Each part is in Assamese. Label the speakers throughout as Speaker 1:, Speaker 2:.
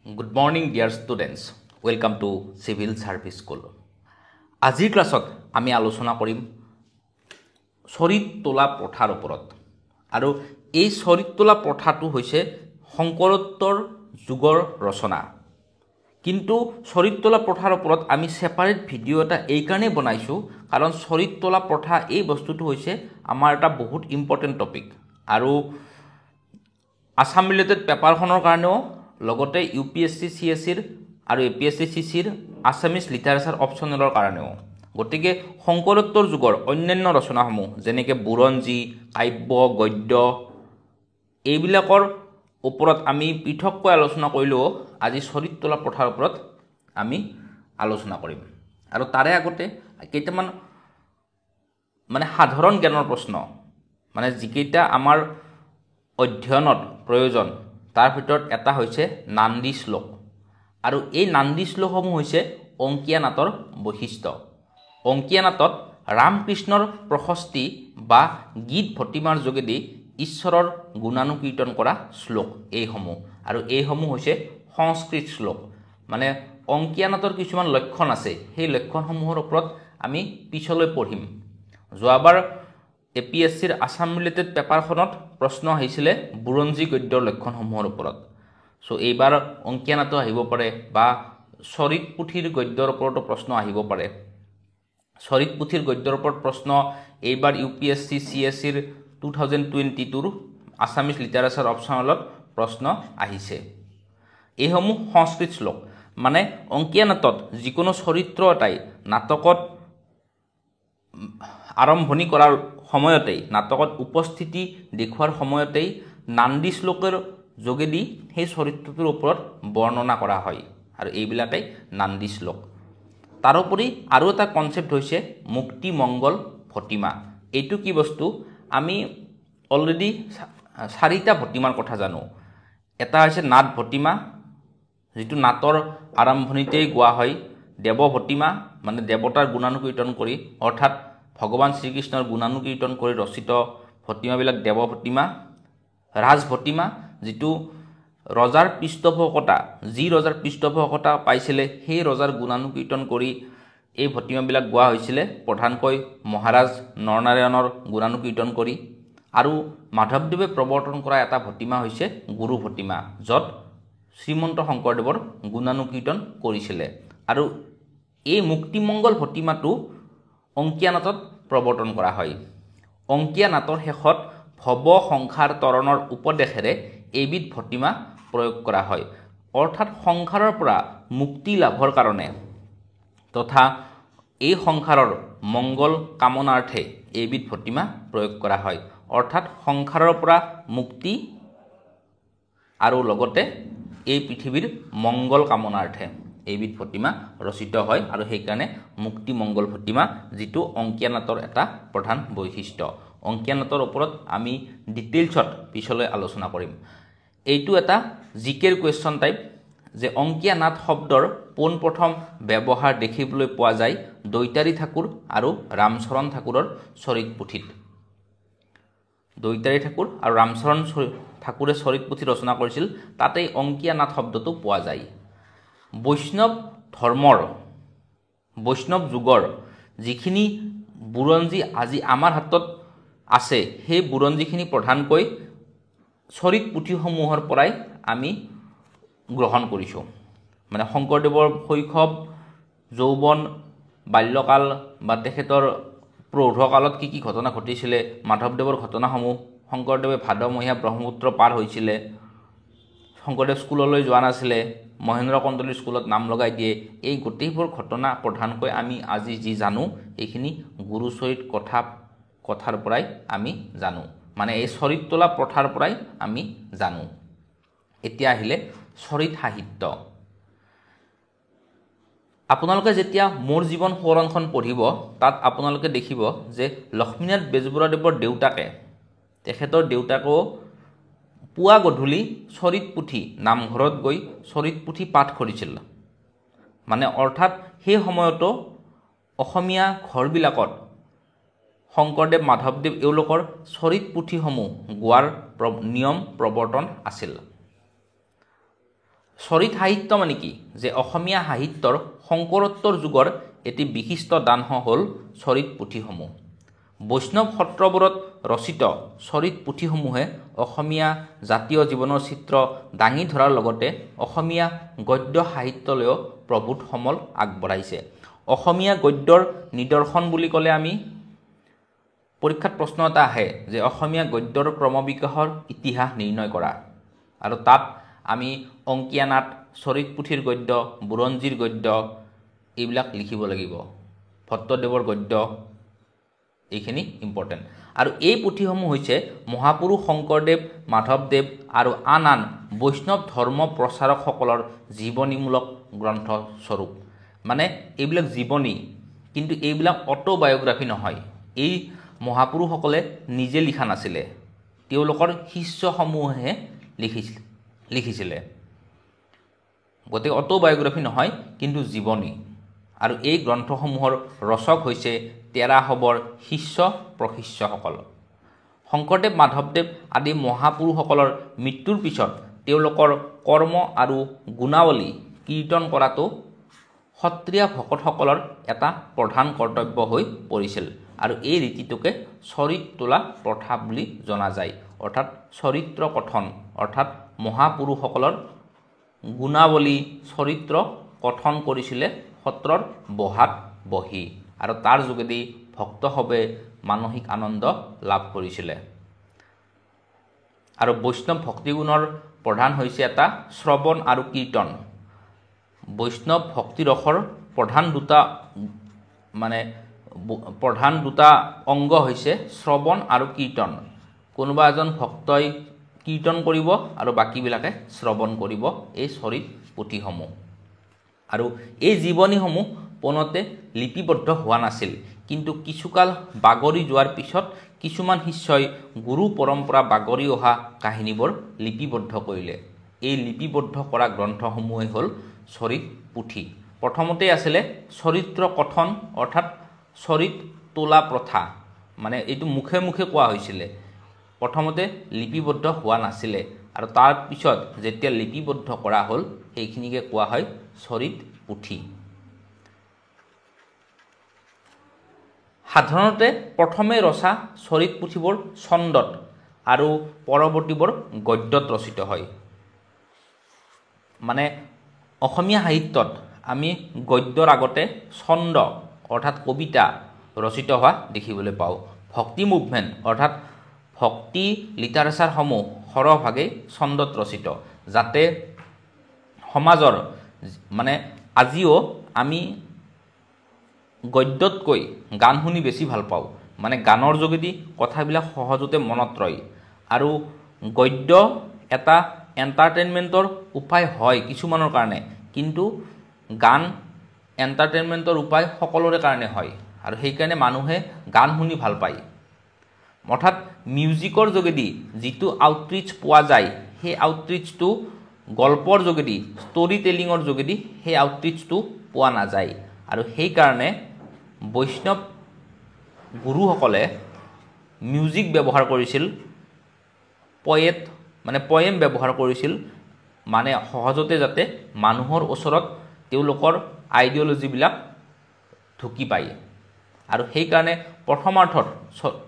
Speaker 1: Good morning dear students. Welcome to Civil Service School. আজিৰ ক্লাছত আমি আলোচনা কৰিম চৰিত তোলা প্ৰথাৰ ওপৰত। আৰু এই চৰিত তোলা প্ৰথাটো হৈছে শংকৰোত্তৰ যুগৰ ৰচনা। কিন্তু চৰিত তোলা প্ৰথাৰ ওপৰত আমি সেপাৰেট ভিডিও এটা এই কাৰণে বনাইছো কাৰণ চৰিত তোলা প্ৰথা এই বস্তুটো হৈছে আমাৰ এটা বহুত ইম্পৰ্টেন্ট টপিক আৰু আসাম ৰিলেটেড পেপাৰখনৰ কাৰণেও লগতে ইউপিএসসি সিএসসিৰ আৰু এপিএসসি সিসিৰ আসামিজ লিটাৰেচাৰ অপচনেলৰ কাৰণেও। গতিকে শংকৰোত্তৰ যুগৰ অন্যান্য ৰচনাসমূহ যেনেকৈ বুৰঞ্জী, কাব্য, গদ্য এইবিলাকৰ ওপৰত আমি পৃথককৈ আলোচনা কৰিলেও আজি চৰিত তোলা প্ৰথাৰ ওপৰত আমি আলোচনা কৰিম। আৰু তাৰে আগতে কেইটামান সাধাৰণ জ্ঞানৰ প্ৰশ্ন যিকেইটা আমাৰ অধ্যয়নত প্ৰয়োজন তাৰ ভিতৰত এটা হৈছে নান্দী শ্লোক। আৰু এই নান্দী শ্লোকসমূহ হৈছে অংকীয়া নাটৰ বৈশিষ্ট্য। অংকীয়া নাটত ৰামকৃষ্ণৰ প্ৰশস্তি বা গীত ভটিমাৰ যোগেদি ঈশ্বৰৰ গুণানুকীৰ্তন কৰা শ্লোক এইসমূহ। আৰু এইসমূহ হৈছে সংস্কৃত শ্লোক। অংকীয়া নাটৰ কিছুমান লক্ষণ আছে, সেই লক্ষণসমূহৰ ওপৰত আমি পিছলৈ পঢ়িম। যোৱাবাৰ এপিএসসিৰ আসাম ৰিলেটেড পেপাৰখনত প্ৰশ্ন আহিছিলে বুৰঞ্জী গদ্যৰ লক্ষণসমূহৰ ওপৰত। সো এইবাৰ অংকীয়া নাটো আহিব পাৰে বা চৰিত পুথিৰ গদ্যৰ ওপৰতো প্ৰশ্ন আহিব পাৰে। চৰিত পুথিৰ গদ্যৰ ওপৰত প্ৰশ্ন এইবাৰ ইউপিএসসি সিএসসিৰ 2022ৰ আসামিজ লিটাৰেচাৰ অপচনেলত প্ৰশ্ন আহিছে। এইসমূহ সংস্কৃত শ্লোক। অংকীয়া নাটত যিকোনো চৰিত্ৰ এটাই নাটকত আৰম্ভণি কৰাৰ সময়তেই নাটকত উপস্থিতি দেখুৱাৰ সময়তেই নান্দী শ্লোকৰ যোগেদি সেই চৰিত্ৰটোৰ ওপৰত বৰ্ণনা কৰা হয় আৰু এইবিলাকেই নান্দী শ্লোক। তাৰোপৰি আৰু এটা কনসেপ্ট হৈছে মুক্তি মংগল ভটিমা। এইটো কি বস্তু? আমি অলৰেডি চাৰিটা ভটিমাৰ কথা জানো। এটা হৈছে নাট ভটিমা, যিটো নাটৰ আৰম্ভণিতেই গোৱা হয়। দেৱ ভটিমা দেৱতাৰ গুণানুকীৰ্তন কৰি, অৰ্থাৎ ভগৱান শ্ৰীকৃষ্ণৰ গুণানুকীৰ্তন কৰি ৰচিত ভটিমাবিলাক দেৱ ভটিমা। ৰাজ ভটিমা, যিটো ৰজাৰ পৃষ্ঠপোষকতা, যি ৰজাৰ পৃষ্ঠপোষকতা পাইছিলে সেই ৰজাৰ গুণানুকীৰ্তন কৰি এই ভটিমাবিলাক গোৱা হৈছিলে, প্ৰধানকৈ মহাৰাজ নৰনাৰায়ণৰ গুণানুকীৰ্তন কৰি। আৰু মাধৱদেৱে প্ৰৱৰ্তন কৰা এটা ভটিমা হৈছে গুৰু ভটিমা, য'ত শ্ৰীমন্ত শংকৰদেৱৰ গুণানুকীৰ্তন কৰিছিলে। আৰু এই মুক্তিমংগল ভটিমাটো অংকীয়া নাটত প্ৰৱৰ্তন কৰা হয়। অংকীয়া নাটৰ শেষত ভৱ সংসাৰ তৰণৰ উপদেশেৰে এইবিধ ভটিমা প্ৰয়োগ কৰা হয়। অৰ্থাৎ সংসাৰৰ পৰা মুক্তি লাভৰ কাৰণে তথা এই সংসাৰৰ মংগল কামনাৰ্থে এইবিধ ভটিমা প্ৰয়োগ কৰা হয়। অৰ্থাৎ সংসাৰৰ পৰা মুক্তি আৰু লগতে এই পৃথিৱীৰ মংগল কামনাৰ্থে এইবিধ ভটিমা ৰচিত হয় আৰু সেইকাৰণে মুক্তি মংগল ভটিমা, যিটো অংকীয়া নাটৰ এটা প্ৰধান বৈশিষ্ট্য। অংকীয়া নাটৰ ওপৰত আমি ডিটেইলছত পিছলৈ আলোচনা কৰিম। এইটো এটা জিকেৰ কুৱেশ্যন টাইপ যে অংকীয়া নাট শব্দৰ পোনপ্ৰথম ব্যৱহাৰ দেখিবলৈ পোৱা যায় দৈতাৰী ঠাকুৰ আৰু ৰামচৰণ ঠাকুৰৰ চৰিত পুথিত। দৈতাৰী ঠাকুৰ আৰু ৰামচৰণ ঠাকুৰে চৰিত পুথি ৰচনা কৰিছিল, তাতেই অংকীয়া নাট শব্দটো পোৱা যায়। বৈষ্ণৱ ধৰ্মৰ, বৈষ্ণৱ যুগৰ যিখিনি বুৰঞ্জী আজি আমাৰ হাতত আছে, সেই বুৰঞ্জীখিনি প্ৰধানকৈ চৰিত পুথিসমূহৰ পৰাই আমি গ্ৰহণ কৰিছোঁ। শংকৰদেৱৰ শৈশৱ, যৌৱন, বাল্যকাল বা তেখেতৰ প্ৰৌঢ়কালত কি কি ঘটনা ঘটিছিলে, মাধৱদেৱৰ ঘটনাসমূহ, শংকৰদেৱে ভাদমহীয়া ব্ৰহ্মপুত্ৰ পাৰ হৈছিলে, শংকৰদেৱ স্কুললৈ যোৱা নাছিলে, মহেন্দ্ৰ কন্দলীৰ স্কুলত নাম লগাই দিয়ে। এই গোটেইবোৰ ঘটনা প্ৰধানকৈ আমি আজি যি জানো এইখিনি গুৰুচৰিত কথাৰ পৰাই আমি জানো। এই চৰিত তোলা প্ৰথাৰ পৰাই আমি জানো। এতিয়া আহিলে চৰিত সাহিত্য। আপোনালোকে যেতিয়া মোৰ জীৱন সোঁৱৰণখন পঢ়িব, তাত আপোনালোকে দেখিব যে লক্ষ্মীনাথ বেজবৰুৱাদেৱৰ দেউতাকে, তেখেতৰ দেউতাকেও পুৱা গধূলি চৰিত পুথি নামঘৰত গৈ চৰিত পুথি পাঠ কৰিছিল। অৰ্থাৎ সেই সময়তো অসমীয়া ঘৰবিলাকত শংকৰদেৱ, মাধৱদেৱ এওঁলোকৰ চৰিত পুথিসমূহ গোৱাৰ নিয়ম প্ৰৱৰ্তন আছিল। চৰিত সাহিত্য মানে কি যে অসমীয়া সাহিত্যৰ শংকৰোত্তৰ যুগৰ এটি বিশিষ্ট দান হ'ল চৰিত পুথিসমূহ। বৈষ্ণৱ সত্ৰবোৰত ৰচিত চৰিত পুথিসমূহে অসমীয়া জাতীয় জীৱনৰ চিত্ৰ দাঙি ধৰাৰ লগতে অসমীয়া গদ্য সাহিত্যলৈও প্ৰভূত সমল আগবঢ়াইছে। অসমীয়া গদ্যৰ নিদৰ্শন বুলি ক'লে আমি পৰীক্ষাত প্ৰশ্ন এটা আহে যে অসমীয়া গদ্যৰ ক্ৰমবিকাশৰ ইতিহাস নিৰ্ণয় কৰা, আৰু তাত আমি অংকীয়া নাট, চৰিত পুথিৰ গদ্য, বুৰঞ্জীৰ গদ্য এইবিলাক লিখিব লাগিব। ভট্টদেৱৰ গদ্য এইখিনি ইম্পৰ্টেণ্ট। আৰু এই পুথিসমূহ হৈছে মহাপুৰুষ শংকৰদেৱ, মাধৱদেৱ আৰু আন আন বৈষ্ণৱ ধৰ্ম প্ৰচাৰকসকলৰ জীৱনীমূলক গ্ৰন্থস্বৰূপ। মানে এইবিলাক জীৱনী, কিন্তু এইবিলাক অটোবায়োগ্ৰাফি নহয়। এই মহাপুৰুষসকলে নিজে লিখা নাছিলে, তেওঁলোকৰ শিষ্যসমূহে লিখিছিলে। গতিকে অটোবায়োগ্ৰাফি নহয়, কিন্তু জীৱনী। আৰু এই গ্ৰন্থসমূহৰ ৰচক হৈছে তেৰাশবৰ শিষ্য প্ৰশিষ্যসকল। শংকৰদেৱ, মাধৱদেৱ আদি মহাপুৰুষসকলৰ মৃত্যুৰ পিছত তেওঁলোকৰ কৰ্ম আৰু গুণাৱলী কীৰ্তন কৰাটো সত্ৰীয়া ভকতসকলৰ এটা প্ৰধান কৰ্তব্য হৈ পৰিছিল। আৰু এই ৰীতিটোকে চৰিত তোলা প্ৰথা বুলি জনা যায়। অৰ্থাৎ চৰিত্ৰ কথন, অৰ্থাৎ মহাপুৰুষসকলৰ গুণাৱলী চৰিত্ৰ কথন কৰিছিলে সত্ৰৰ বহাত বহি, আৰু তাৰ যোগেদি ভক্তসৱে মানসিক আনন্দ লাভ কৰিছিলে। আৰু বৈষ্ণৱ ভক্তিগুণৰ প্ৰধান হৈছে এটা শ্ৰৱণ আৰু কীৰ্তন। বৈষ্ণৱ ভক্তিৰসৰ প্ৰধান দুটা অংগ হৈছে শ্ৰৱণ আৰু কীৰ্তন। কোনোবা এজন ভক্তই কীৰ্তন কৰিব আৰু বাকীবিলাকে শ্ৰৱণ কৰিব এই চৰিত পুথিসমূহ। আৰু এই জীৱনীসমূহ পোনতে লিপিবদ্ধ হোৱা নাছিল, কিন্তু কিছুকাল বাগৰি যোৱাৰ পিছত কিছুমান শিষ্যই গুৰু পৰম্পৰা বাগৰি অহা কাহিনীবোৰ লিপিবদ্ধ কৰিলে। এই লিপিবদ্ধ কৰা গ্ৰন্থসমূহেই হ'ল চৰিত পুথি। প্ৰথমতেই আছিলে চৰিত্ৰ কথন, অৰ্থাৎ চৰিত তোলা প্ৰথা, মানে এইটো মুখে মুখে কোৱা হৈছিলে, প্ৰথমতে লিপিবদ্ধ হোৱা নাছিলে। আৰু তাৰ পিছত যেতিয়া লিপিবদ্ধ কৰা হ'ল সেইখিনিকে কোৱা হয় চৰিত পুথি। সাধাৰণতে প্ৰথমে ৰচা চৰিত পুথিবোৰ ছন্দত আৰু পৰৱৰ্তীবোৰ গদ্যত ৰচিত হয়। মানে অসমীয়া সাহিত্যত আমি গদ্যৰ আগতে ছন্দ অৰ্থাৎ কবিতা ৰচিত হোৱা দেখিবলৈ পাওঁ। ভক্তি মুভমেণ্ট অৰ্থাৎ ভক্তি লিটাৰেচাৰসমূহ সৰহভাগেই ছন্দত ৰচিত, যাতে সমাজৰ মানে আজিও আমি গদ্যতকৈ গান শুনি বেছি ভাল পাওঁ। মানে গানৰ যোগেদি কথাবিলাক সহজতে মনত ৰয়। আৰু গদ্য এটা এণ্টাৰটেইনমেণ্টৰ উপায় হয় কিছুমানৰ কাৰণে, কিন্তু গান এণ্টাৰটেইনমেণ্টৰ উপায় সকলোৰে কাৰণে হয়, আৰু সেইকাৰণে মানুহে গান শুনি ভাল পায়। অৰ্থাৎ মিউজিকৰ যোগেদি যিটো আউটৰিচ পোৱা যায়, সেই আউটৰিচটো গল্পৰ যোগেদি, ষ্টৰি টেলিঙৰ যোগেদি সেই আউটৰিচটো পোৱা নাযায়। আৰু সেইকাৰণে বৈষ্ণৱ গুৰুসকলে মিউজিক ব্যৱহাৰ কৰিছিল, পয়েম ব্যৱহাৰ কৰিছিল, মানে সহজতে যাতে মানুহৰ ওচৰত তেওঁলোকৰ আইডিঅ'লজিবিলাক ঢুকি পায়। আৰু সেইকাৰণে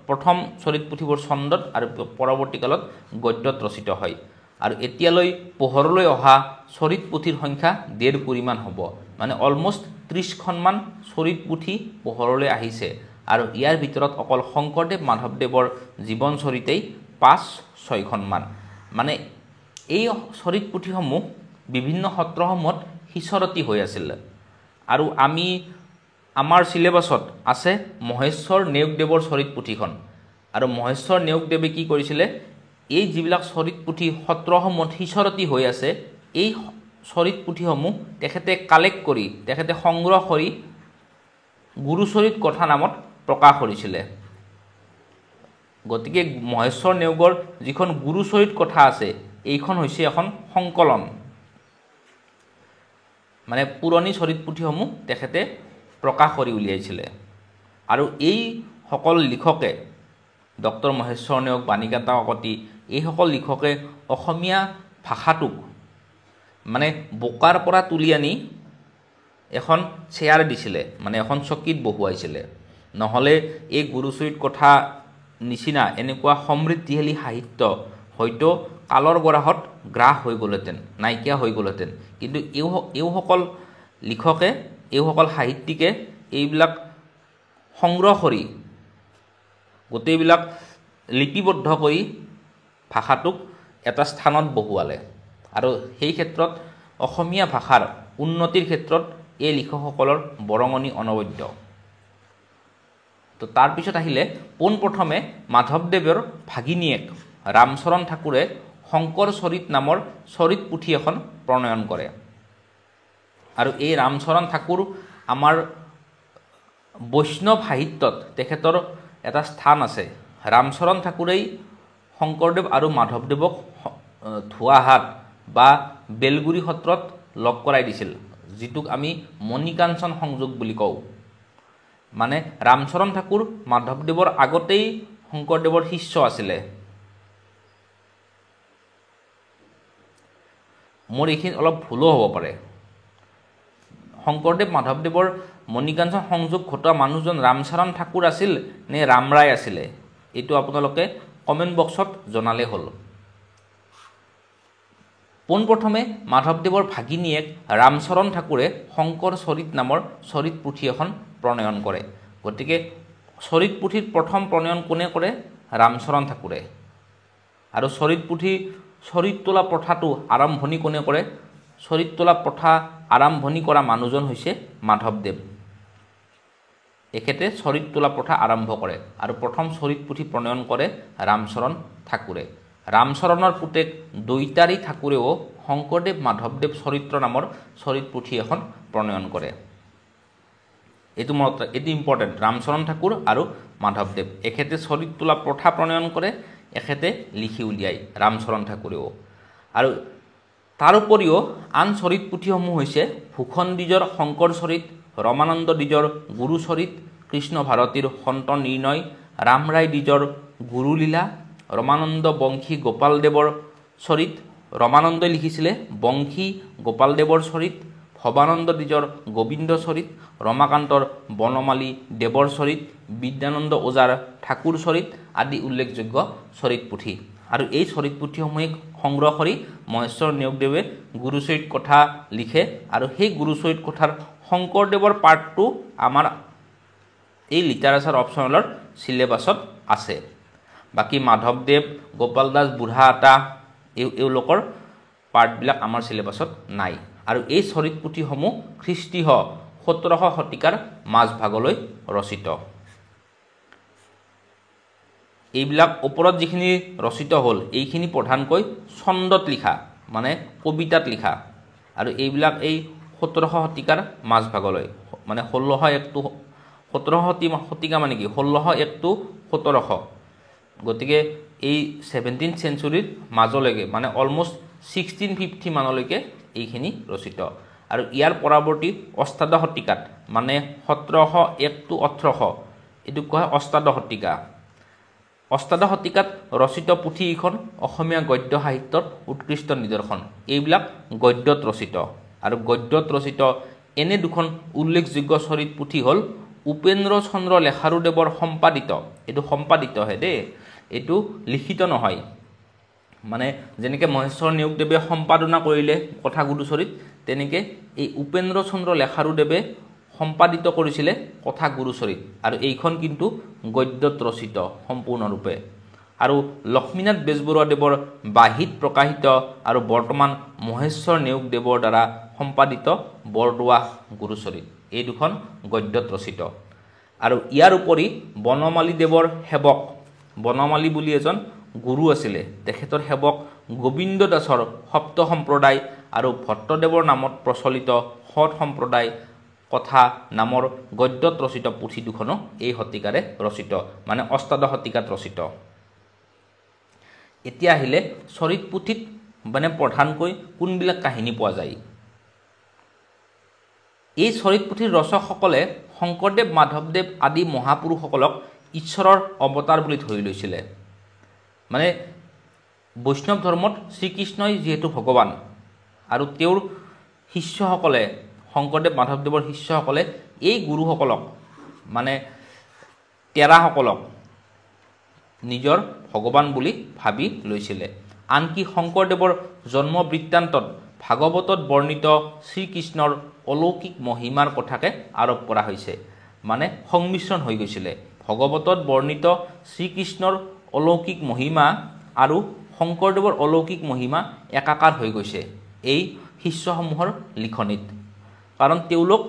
Speaker 1: প্ৰথম চৰিত পুথিবোৰ ছন্দত আৰু পৰৱৰ্তী কালত গদ্যত ৰচিত হয়। আৰু এতিয়ালৈ পোহৰলৈ অহা চৰিত পুথিৰ সংখ্যা 1.5 কোটিমান হ'ব। মানে অলমষ্ট 30খনমান চৰিত পুথি পোহৰলৈ আহিছে। আৰু ইয়াৰ ভিতৰত অকল শংকৰদেৱ, মাধৱদেৱৰ জীৱন চৰিতেই 5-6খনমান। মানে এই চৰিত পুথিসমূহ বিভিন্ন সত্ৰসমূহত সিঁচৰতি হৈ আছিল। আৰু আমাৰ চিলেবাছত আছে মহেশ্বৰ নেওগদেৱৰ চৰিত পুথিখন। আৰু মহেশ্বৰ নেওগদেৱে কি কৰিছিলে, এই যিবিলাক চৰিত পুথি সত্ৰসমূহত সিঁচৰতি হৈ আছে, এই চৰিত পুথিসমূহ তেখেতে কালেক্ট কৰি, তেখেতে সংগ্ৰহ কৰি গুৰুচৰিত কথা নামত প্ৰকাশ কৰিছিলে। গতিকে মহেশ্বৰ নেওগৰ যিখন গুৰুচৰিত কথা আছে, এইখন হৈছে এখন সংকলন। মানে পুৰণি চৰিত পুথিসমূহ তেখেতে প্ৰকাশ কৰি উলিয়াইছিলে। আৰু এই সকল লিখকে, ডক্টৰ মহেশ্বৰ নেওগ, বাণীকান্ত কাকতি, এইসকল লিখকে অসমীয়া ভাষাটোক মানে বোকাৰ পৰা তুলি আনি এখন চেয়াৰ দিছিলে, মানে এখন চকীত বহুৱাইছিলে। নহ'লে এই গুৰুচৰিত কথা নিচিনা এনেকুৱা সমৃদ্ধিশালী সাহিত্য হয়তো কালৰ গৰাহত গ্ৰাস হৈ গ'লহেঁতেন, নাইকিয়া হৈ গ'লহেঁতেন। কিন্তু এইসকল লিখকে, এইসকল সাহিত্যিকে এইবিলাক সংগ্ৰহ কৰি, গোটেইবিলাক লিপিবদ্ধ কৰি ভাষাটোক এটা স্থানত বহুৱালে। আৰু সেই ক্ষেত্ৰত অসমীয়া ভাষাৰ উন্নতিৰ ক্ষেত্ৰত এই লিখকসকলৰ বৰঙণি অনবদ্য। তো তাৰপিছত আহিলে পোনপ্ৰথমে মাধৱদেৱৰ ভাগিনীয়েক ৰামচৰণ ঠাকুৰে শংকৰ চৰিত নামৰ চৰিত পুথি এখন প্ৰণয়ন কৰে। আৰু এই ৰামচৰণ ঠাকুৰ আমাৰ বৈষ্ণৱ সাহিত্যত তেখেতৰ এটা স্থান আছে। ৰামচৰণ ঠাকুৰেই শংকৰদেৱ আৰু মাধৱদেৱক ধোৱাহাট বা বেলগুৰি সত্ৰত লগ কৰাই দিছিল, যিটোক আমি মণিকাঞ্চন সংযোগ বুলি কওঁ। মানে ৰামচৰণ ঠাকুৰ মাধৱদেৱৰ আগতেই শংকৰদেৱৰ শিষ্য আছিলে। মোৰ এইখিনি অলপ ভুলো হ'ব পাৰে। শংকৰদেৱ মাধৱদেৱৰ মণিকাঞ্চন সংযোগ ঘটোৱা মানুহজন ৰামচৰণ ঠাকুৰ আছিল নে ৰামৰাই আছিলে, এইটো আপোনালোকে কমেণ্ট বক্সত জনালে হ'ল। পোনপ্ৰথমে মাধৱদেৱৰ ভাগিনীয়েক ৰামচৰণ ঠাকুৰে শংকৰ চৰিত নামৰ চৰিত পুথি এখন প্ৰণয়ন কৰে। গতিকে চৰিত পুথিৰ প্ৰথম প্ৰণয়ন কোনে কৰে? ৰামচৰণ ঠাকুৰে। আৰু চৰিত তোলা প্ৰথাটো আৰম্ভণি কোনে কৰে? চৰিত তোলা প্ৰথা আৰম্ভণি কৰা মানুহজন হৈছে মাধৱদেৱ। এখেতে চৰিত তোলা প্ৰথা আৰম্ভ কৰে আৰু প্ৰথম চৰিত পুথি প্ৰণয়ন কৰে ৰামচৰণ ঠাকুৰে। ৰামচৰণৰ পুতেক দৈতাৰী ঠাকুৰেও শংকৰদেৱ মাধৱদেৱ চৰিত্ৰ নামৰ চৰিত পুথি এখন প্ৰণয়ন কৰে। এইটো ইম্পৰ্টেণ্ট। ৰামচৰণ ঠাকুৰ আৰু মাধৱদেৱ এখেতে চৰিত তোলা প্ৰথা প্ৰণয়ন কৰে, এখেতে লিখি উলিয়ায় ৰামচৰণ ঠাকুৰেও। আৰু তাৰ উপৰিও আন চৰিত পুথিসমূহ হৈছে ভূষণ দ্বিজৰ শংকৰ চৰিত, ৰমানন্দ দ্বিজৰ গুৰু চৰিত, কৃষ্ণ ভাৰতীৰ সন্ত নিৰ্ণয়, ৰামৰাই দ্বিজৰ গুৰুলীলা, ৰমানন্দ বংশী গোপালদেৱৰ চৰিত, ৰমানন্দই লিখিছিলে বংশী গোপালদেৱৰ চৰিত, ভৱানন্দ দ্বিজৰ গোবিন্দ চৰিত, ৰমাকান্তৰ বনমালী দেৱৰ চৰিত, বিদ্যানন্দ ওজাৰ ঠাকুৰ চৰিত আদি উল্লেখযোগ্য চৰিত পুথি। আৰু এই চৰিত পুথিসমূহে সংগ্ৰহ কৰি মহেশ্বৰ নেওগদেৱে গুৰুচৰিত কথা লিখে। আৰু সেই গুৰুচৰিত কথাৰ শংকৰদেৱৰ পাৰ্টটো আমাৰ এই লিটাৰেচাৰ অপশ্যনেলৰ চিলেবাছত আছে। বাকী মাধৱদেৱ, গোপাল দাস বুঢ়া আটা এওঁলোকৰ পাৰ্টবিলাক আমাৰ চিলেবাছত নাই। আৰু এই চৰিত পুথিসমূহ খ্ৰীষ্টীয় 1700 শতিকাৰ মাজভাগলৈ ৰচিত। এইবিলাক ওপৰত যিখিনি ৰচিত হ'ল এইখিনি প্ৰধানকৈ ছন্দত লিখা, মানে কবিতাত লিখা। আৰু এইবিলাক এই 1700 শতিকাৰ মাজভাগলৈ, মানে 1700 শতিকা মানে কি 1601 to 1700। গতিকে এই 17th চেঞ্চুৰীৰ মাজলৈকে, মানে অলমষ্ট 1650 মানলৈকে এইখিনি ৰচিত। আৰু ইয়াৰ পৰৱৰ্তী অষ্টাদশ শতিকাত, মানে 1701 to 1800, এইটোক কোৱা হয় অষ্টাদশ শতিকা। অষ্টাদশ শতিকাত ৰচিত পুথিকেইখন অসমীয়া গদ্য সাহিত্যৰ উৎকৃষ্ট নিদৰ্শন। এইবিলাক গদ্যত ৰচিত। আৰু গদ্যত ৰচিত এনে দুখন উল্লেখযোগ্য চৰিত পুথি হ'ল উপেন্দ্ৰ চন্দ্ৰ লেখাৰুদেৱৰ সম্পাদিত, এইটো সম্পাদিতহে দেই, এইটো লিখিত নহয়। মানে যেনেকৈ মহেশ্বৰ নেওগদেৱে সম্পাদনা কৰিলে কথা গুৰুচৰিত, তেনেকৈ এই উপেন্দ্ৰ চন্দ্ৰ লেখাৰুদেৱে সম্পাদিত কৰিছিলে কথা গুৰুচৰিত। আৰু এইখন কিন্তু গদ্যত ৰচিত সম্পূৰ্ণৰূপে। আৰু লক্ষ্মীনাথ বেজবৰুৱাদেৱৰ বাঁহীত প্ৰকাশিত আৰু বৰ্তমান মহেশ্বৰ নেওগদেৱৰ দ্বাৰা সম্পাদিত বৰদোৱা গুৰুচৰিত, এই দুখন গদ্যত ৰচিত। আৰু ইয়াৰ উপৰি বনমালী দেৱৰ সেৱক, বনমালী বুলি এজন গুৰু আছিলে, তেখেতৰ সেৱক গোবিন্দ দাসৰ সপ্ত সম্প্ৰদায় আৰু ভট্টদেৱৰ নামত প্ৰচলিত সৎ সম্প্ৰদায় কথা নামৰ গদ্যত ৰচিত পুথি দুখনো এই শতিকাৰে ৰচিত, মানে অষ্টাদশ শতিকাত ৰচিত। এতিয়া আহিলে চৰিত পুথিত মানে প্ৰধানকৈ কোনবিলাক কাহিনী পোৱা যায়। এই চৰিত পুথিৰ ৰচকসকলে শংকৰদেৱ মাধৱদেৱ আদি মহাপুৰুষসকলক ঈশ্বৰৰ অৱতাৰ বুলি ধৰি লৈছিলে। মানে বৈষ্ণৱ ধৰ্মত শ্ৰীকৃষ্ণই যিহেতু ভগৱান, আৰু তেওঁৰ শিষ্যসকলে শংকৰদেৱ মাধৱদেৱৰ শিষ্যসকলে এই গুৰুসকলক মানে তেৰাসকলক নিজৰ ভগৱান বুলি ভাবি লৈছিলে। আনকি শংকৰদেৱৰ জন্ম বৃত্তান্তত ভাগৱতত বৰ্ণিত শ্ৰীকৃষ্ণৰ অলৌকিক মহিমাৰ কথাকে আৰোপ কৰা হৈছে। মানে সংমিশ্ৰণ হৈ গৈছিলে। ভগৱতত বৰ্ণিত শ্ৰীকৃষ্ণৰ অলৌকিক মহিমা আৰু শংকৰদেৱৰ অলৌকিক মহিমা একাকাৰ হৈ গৈছে এই শিষ্যসমূহৰ লিখনিত। কাৰণ তেওঁলোক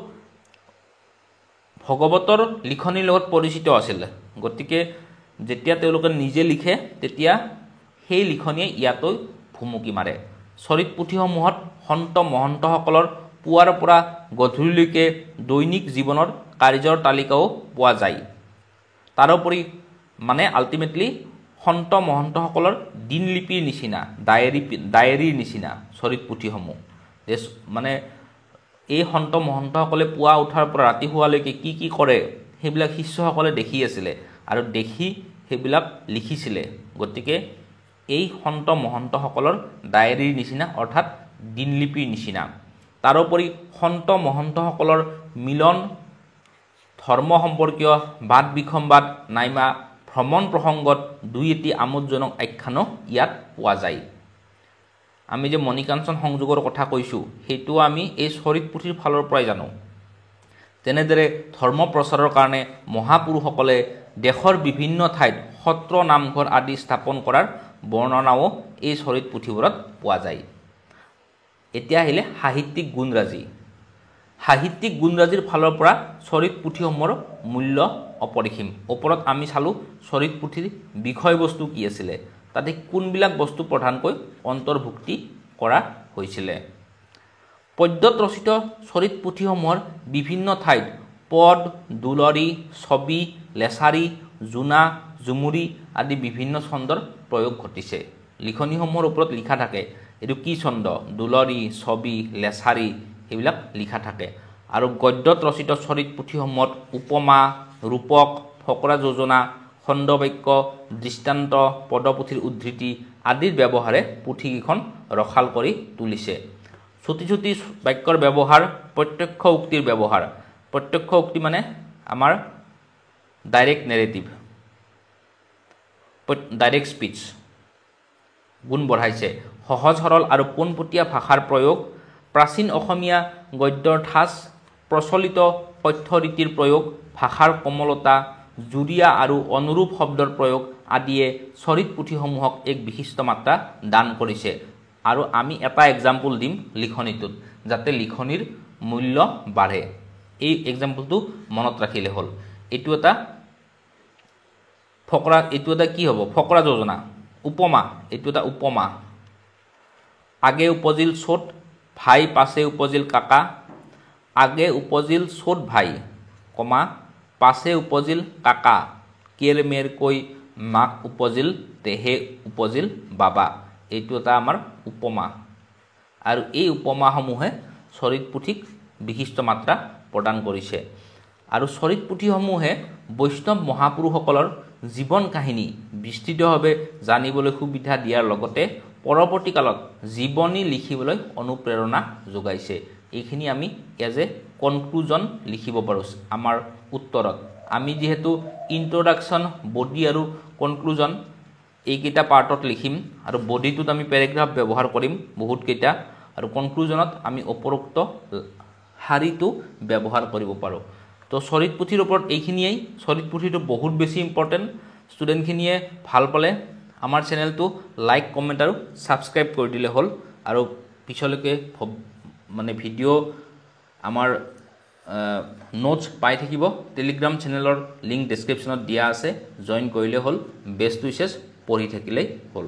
Speaker 1: ভগৱতৰ লিখনিৰ লগত পৰিচিত আছিল। গতিকে যেতিয়া তেওঁলোকে নিজে লিখে তেতিয়া সেই লিখনিয়ে ইয়াতো ভুমুকি মাৰে। চৰিত পুথিসমূহত সন্ত মহন্তসকলৰ পুৱাৰ পৰা গধূলিলৈকে দৈনিক জীৱনৰ কাৰ্যৰ তালিকাও পোৱা যায়। তাৰোপৰি মানে আল্টিমেটলি সন্ত মহন্তসকলৰ দিনলিপিৰ নিচিনা ডায়েৰীৰ নিচিনা চৰিত পুথিসমূহ। যে মানে এই সন্ত মহন্তসকলে পুৱা উঠাৰ পৰা ৰাতি শুৱালৈকে কি কি কৰে সেইবিলাক শিষ্যসকলে দেখি আছিলে আৰু দেখি সেইবিলাক লিখিছিলে। গতিকে এই সন্ত মহন্তসকলৰ ডায়েৰীৰ নিচিনা অৰ্থাৎ দিনলিপিৰ নিচিনা। তাৰোপৰি সন্ত মহন্তসকলৰ মিলন, ধৰ্ম সম্পৰ্কীয় বাদ বিসম্বাদ নাইবা ভ্ৰমণ প্ৰসংগত দুই এটি আমোদজনক আখ্যানো ইয়াত পোৱা যায়। আমি যে মণিকাঞ্চন সংযোগৰ কথা কৈছোঁ সেইটো আমি এই চৰিত পুথিৰ ফালৰ পৰাই জানো। তেনেদৰে ধৰ্ম প্ৰচাৰৰ কাৰণে মহাপুৰুষসকলে দেশৰ বিভিন্ন ঠাইত সত্ৰ নামঘৰ আদি স্থাপন কৰাৰ বৰ্ণনাও এই চৰিত পুথিবোৰত পোৱা যায়। এতিয়া আহিলে সাহিত্যিক গুণৰাজি। সাহিত্যিক গুণৰাজিৰ ফালৰ পৰা চৰিত পুথিসমূহৰ মূল্য অপৰিসীম। ওপৰত আমি চালোঁ চৰিত পুথিৰ বিষয়বস্তু কি আছিলে, তাতে কোনবিলাক বস্তু প্ৰধানকৈ অন্তৰ্ভুক্তি কৰা হৈছিলে। পদ্যত ৰচিত চৰিত পুথিসমূহৰ বিভিন্ন ঠাইত পদ, দুলৰি, ছবি, লেছাৰী, জোনা, ঝুমুৰি আদি বিভিন্ন ছন্দৰ প্ৰয়োগ ঘটিছে। লিখনিসমূহৰ ওপৰত লিখা থাকে এইটো কি ছন্দ, দুলৰি, ছবি, লেছাৰী সেইবিলাক লিখা থাকে। আৰু গদ্যত ৰচিত চৰিত পুথিসমূহত উপমা, ৰূপক, ফকৰা যোজনা, খণ্ডবাক্য, দৃষ্টান্ত, পদপুথিৰ উদ্ধৃতি আদিৰ ব্যৱহাৰে পুথিকেইখন ৰসাল কৰি তুলিছে। চুটি চুটি বাক্যৰ ব্যৱহাৰ, প্ৰত্যক্ষ উক্তিৰ ব্যৱহাৰ। প্ৰত্যক্ষ উক্তি মানে আমাৰ ডাইৰেক্ট নেৰেটিভ, ডাইৰেক্ট স্পীচ গুণ বঢ়াইছে। সহজ সৰল আৰু পোনপটীয়া ভাষাৰ প্ৰয়োগ, প্ৰাচীন অসমীয়া গদ্যৰ ঠাঁচ, প্ৰচলিত কথ্যৰীতিৰ প্ৰয়োগ, ভাষাৰ কোমলতা, জুৰীয়া আৰু অনুৰূপ শব্দৰ প্ৰয়োগ আদিয়ে চৰিত পুথিসমূহক এক বিশিষ্ট মাত্ৰা দান কৰিছে। আৰু আমি এটা এক্সাম্পল দিম লিখনিটোত যাতে লিখনিৰ মূল্য বাঢ়ে। এই এক্সাম্পলটো মনত ৰাখিলে হ'ল। এইটো এটা কি হ'ব, ফকৰা যোজনা। উপমা, এইটো এটা উপমা। আগে উপজিল চোট ভাই, পাছে উপজিল কাকা। আগে উপজিল চোট ভাই, কমা পাছে উপজিল কাকা। কেৰ মেৰ কৈ মাক উপজিল, তেহে উপজিল বাবা। এইটো এটা আমাৰ উপমা। আৰু এই উপমাসমূহে চৰিত পুথিক বিশিষ্ট মাত্ৰা প্ৰদান কৰিছে। আৰু চৰিত পুথিসমূহে বৈষ্ণৱ মহাপুৰুষসকলৰ জীৱন কাহিনী বিস্তৃতভাৱে জানিবলৈ সুবিধা দিয়াৰ লগতে পৰৱৰ্তী কালত জীৱনী লিখিবলৈ অনুপ্ৰেৰণা যোগাইছে। এইখিনি আমি এজ এ কনক্লুজন লিখিব পাৰোঁ আমাৰ উত্তৰত। আমি যিহেতু ইন্ট্ৰডাকশ্যন, বডি আৰু কনক্লুজন এইকেইটা পাৰ্টত লিখিম আৰু বডিটোত আমি পেৰেগ্ৰাফ ব্যৱহাৰ কৰিম বহুতকেইটা, আৰু কনক্লুজনত আমি উপৰোক্ত শাৰীটো ব্যৱহাৰ কৰিব পাৰোঁ। তো চৰিত পুথিৰ ওপৰত এইখিনিয়েই। চৰিত পুথিটো বহুত বেছি ইম্পৰ্টেণ্ট। ষ্টুডেণ্টখিনিয়ে ভাল পালে আমাৰ চেনেলটো লাইক, কমেণ্ট আৰু ছাবস্ক্ৰাইব কৰি দিলে হ'ল। আৰু পিছলৈকে মানে ভিডিঅ' আমাৰ নোটছ পাই থাকিব। টেলিগ্ৰাম চেনেলৰ লিংক ডেছক্ৰিপশ্যনত দিয়া আছে, জইন কৰিলে হ'ল। বেষ্ট উইচেছ, পঢ়ি থাকিলেই হ'ল।